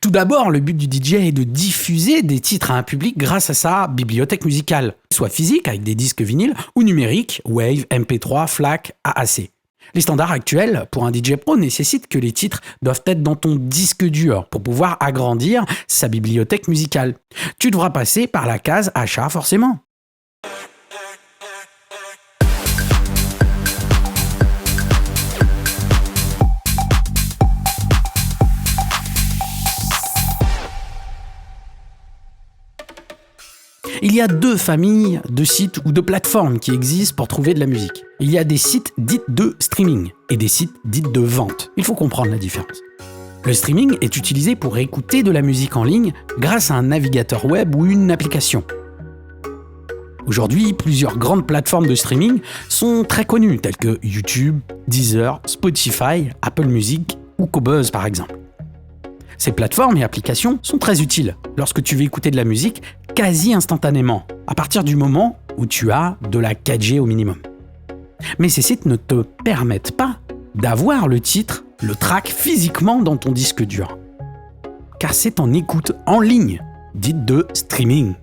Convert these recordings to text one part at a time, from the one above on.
Tout d'abord, le but du DJ est de diffuser des titres à un public grâce à sa bibliothèque musicale, soit physique avec des disques vinyles ou numérique, Wave, MP3, FLAC, AAC. Les standards actuels pour un DJ pro nécessitent que les titres doivent être dans ton disque dur pour pouvoir agrandir sa bibliothèque musicale. Tu devras passer par la case achat forcément. Il y a deux familles de sites ou de plateformes qui existent pour trouver de la musique. Il y a des sites dits de streaming et des sites dits de vente. Il faut comprendre la différence. Le streaming est utilisé pour écouter de la musique en ligne grâce à un navigateur web ou une application. Aujourd'hui, plusieurs grandes plateformes de streaming sont très connues, telles que YouTube, Deezer, Spotify, Apple Music ou Qobuz par exemple. Ces plateformes et applications sont très utiles lorsque tu veux écouter de la musique quasi instantanément, à partir du moment où tu as de la 4G au minimum. Mais ces sites ne te permettent pas d'avoir le titre, le track physiquement dans ton disque dur. Car c'est en écoute en ligne, dite de streaming.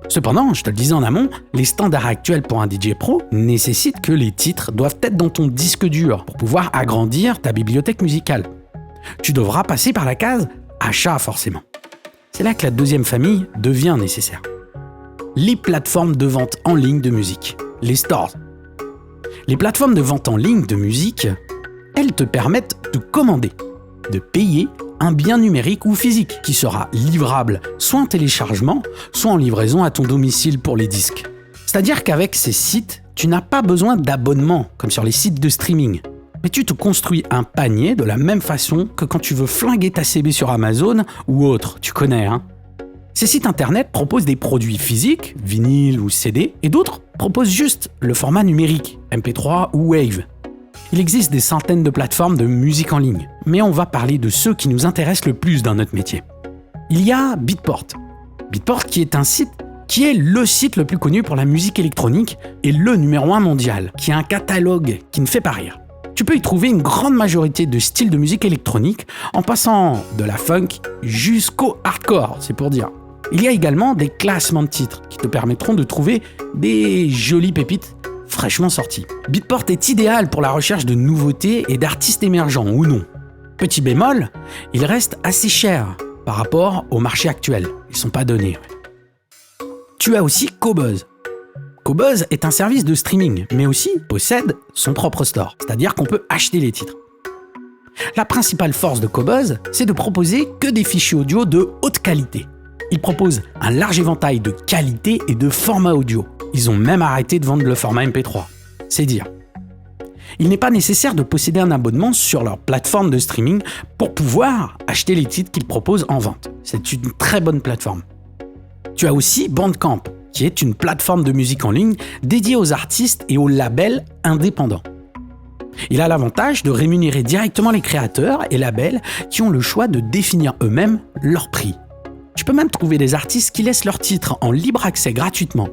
Cependant, je te le disais en amont, les standards actuels pour un DJ pro nécessitent que les titres doivent être dans ton disque dur pour pouvoir agrandir ta bibliothèque musicale. Tu devras passer par la case achat forcément. C'est là que la deuxième famille devient nécessaire. Les plateformes de vente en ligne de musique, les stores. Les plateformes de vente en ligne de musique, elles te permettent de commander, de payer un bien numérique ou physique qui sera livrable soit en téléchargement, soit en livraison à ton domicile pour les disques. C'est-à-dire qu'avec ces sites, tu n'as pas besoin d'abonnement comme sur les sites de streaming. Mais tu te construis un panier de la même façon que quand tu veux flinguer ta CB sur Amazon ou autre, tu connais, hein. Ces sites internet proposent des produits physiques, vinyle ou CD, et d'autres proposent juste le format numérique, MP3 ou Wave. Il existe des centaines de plateformes de musique en ligne, mais on va parler de ceux qui nous intéressent le plus dans notre métier. Il y a Beatport. Beatport qui est un site qui est le site le plus connu pour la musique électronique et le numéro 1 mondial, qui a un catalogue qui ne fait pas rire. Tu peux y trouver une grande majorité de styles de musique électronique, en passant de la funk jusqu'au hardcore, c'est pour dire. Il y a également des classements de titres qui te permettront de trouver des jolies pépites fraîchement sorties. Beatport est idéal pour la recherche de nouveautés et d'artistes émergents ou non. Petit bémol, il reste assez cher par rapport au marché actuel. Ils ne sont pas donnés. Tu as aussi Qobuz. Qobuz est un service de streaming, mais aussi possède son propre store, c'est-à-dire qu'on peut acheter les titres. La principale force de Qobuz, c'est de proposer que des fichiers audio de haute qualité. Ils proposent un large éventail de qualité et de formats audio. Ils ont même arrêté de vendre le format MP3. C'est dire. Il n'est pas nécessaire de posséder un abonnement sur leur plateforme de streaming pour pouvoir acheter les titres qu'ils proposent en vente. C'est une très bonne plateforme. Tu as aussi Bandcamp, qui est une plateforme de musique en ligne dédiée aux artistes et aux labels indépendants. Il a l'avantage de rémunérer directement les créateurs et labels qui ont le choix de définir eux-mêmes leur prix. Tu peux même trouver des artistes qui laissent leurs titres en libre accès gratuitement.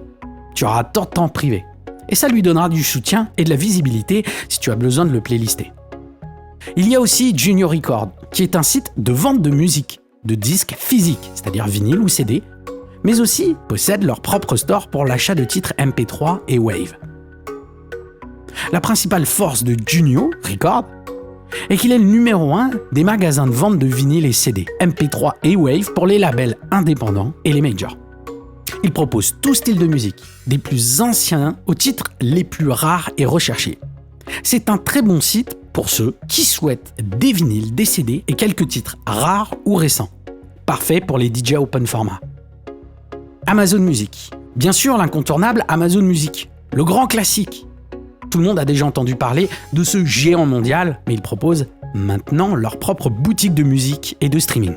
Tu auras tant de temps privé. Et ça lui donnera du soutien et de la visibilité si tu as besoin de le playlister. Il y a aussi Junior Record, qui est un site de vente de musique, de disques physiques, c'est-à-dire vinyle ou CD, mais aussi possèdent leur propre store pour l'achat de titres MP3 et Wave. La principale force de Junior Record est qu'il est le numéro 1 des magasins de vente de vinyle et CD, MP3 et Wave pour les labels indépendants et les majors. Il propose tout style de musique, des plus anciens aux titres les plus rares et recherchés. C'est un très bon site pour ceux qui souhaitent des vinyles, des CD et quelques titres rares ou récents. Parfait pour les DJ open format. Amazon Music. Bien sûr, l'incontournable Amazon Music, le grand classique. Tout le monde a déjà entendu parler de ce géant mondial, mais ils proposent maintenant leur propre boutique de musique et de streaming.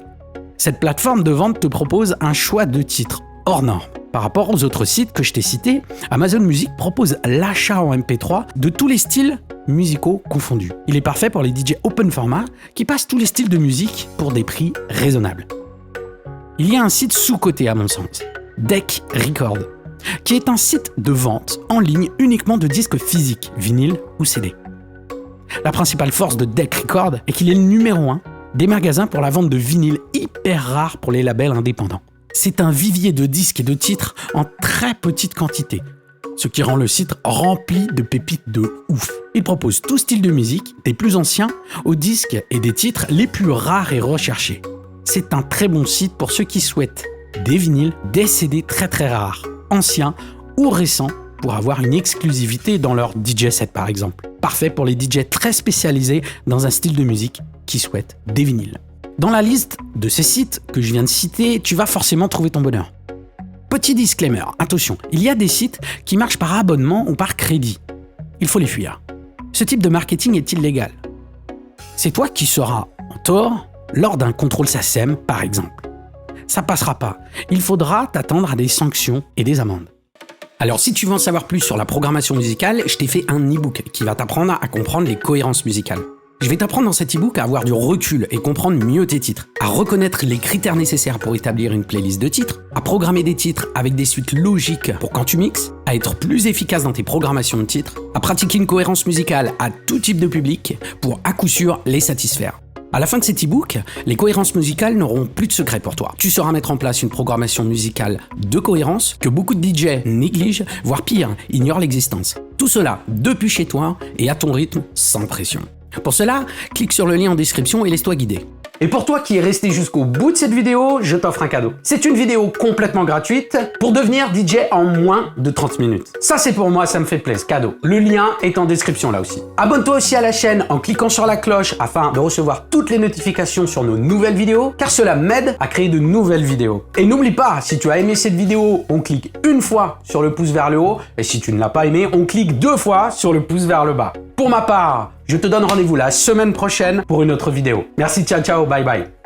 Cette plateforme de vente te propose un choix de titres hors norme. Par rapport aux autres sites que je t'ai cités, Amazon Music propose l'achat en MP3 de tous les styles musicaux confondus. Il est parfait pour les DJ open format qui passent tous les styles de musique pour des prix raisonnables. Il y a un site sous-coté à mon sens, Deck Record, qui est un site de vente en ligne uniquement de disques physiques, vinyle ou CD. La principale force de Deck Record est qu'il est le numéro 1 Des magasins pour la vente de vinyles hyper rares pour les labels indépendants. C'est un vivier de disques et de titres en très petite quantité, ce qui rend le site rempli de pépites de ouf. Il propose tout style de musique, des plus anciens aux disques et des titres les plus rares et recherchés. C'est un très bon site pour ceux qui souhaitent des vinyles, des CD très rares, anciens ou récents, pour avoir une exclusivité dans leur DJ set par exemple. Parfait pour les DJ très spécialisés dans un style de musique qui souhaitent des vinyles. Dans la liste de ces sites que je viens de citer, tu vas forcément trouver ton bonheur. Petit disclaimer, attention, il y a des sites qui marchent par abonnement ou par crédit. Il faut les fuir. Ce type de marketing est illégal. C'est toi qui seras en tort lors d'un contrôle SACEM par exemple. Ça passera pas. Il faudra t'attendre à des sanctions et des amendes. Alors si tu veux en savoir plus sur la programmation musicale, je t'ai fait un e-book qui va t'apprendre à comprendre les cohérences musicales. Je vais t'apprendre dans cet e-book à avoir du recul et comprendre mieux tes titres, à reconnaître les critères nécessaires pour établir une playlist de titres, à programmer des titres avec des suites logiques pour quand tu mixes, à être plus efficace dans tes programmations de titres, à pratiquer une cohérence musicale à tout type de public pour à coup sûr les satisfaire. À la fin de cet e-book, les cohérences musicales n'auront plus de secret pour toi. Tu sauras mettre en place une programmation musicale de cohérence que beaucoup de DJ négligent, voire pire, ignorent l'existence. Tout cela depuis chez toi et à ton rythme, sans pression. Pour cela, clique sur le lien en description et laisse-toi guider. Et pour toi qui es resté jusqu'au bout de cette vidéo, je t'offre un cadeau. C'est une vidéo complètement gratuite pour devenir DJ en moins de 30 minutes. Ça c'est pour moi, ça me fait plaisir, cadeau. Le lien est en description là aussi. Abonne-toi aussi à la chaîne en cliquant sur la cloche afin de recevoir toutes les notifications sur nos nouvelles vidéos, car cela m'aide à créer de nouvelles vidéos. Et n'oublie pas, si tu as aimé cette vidéo, on clique une fois sur le pouce vers le haut, et si tu ne l'as pas aimé, on clique 2 fois sur le pouce vers le bas. Pour ma part, je te donne rendez-vous la semaine prochaine pour une autre vidéo. Merci, ciao, ciao, bye bye.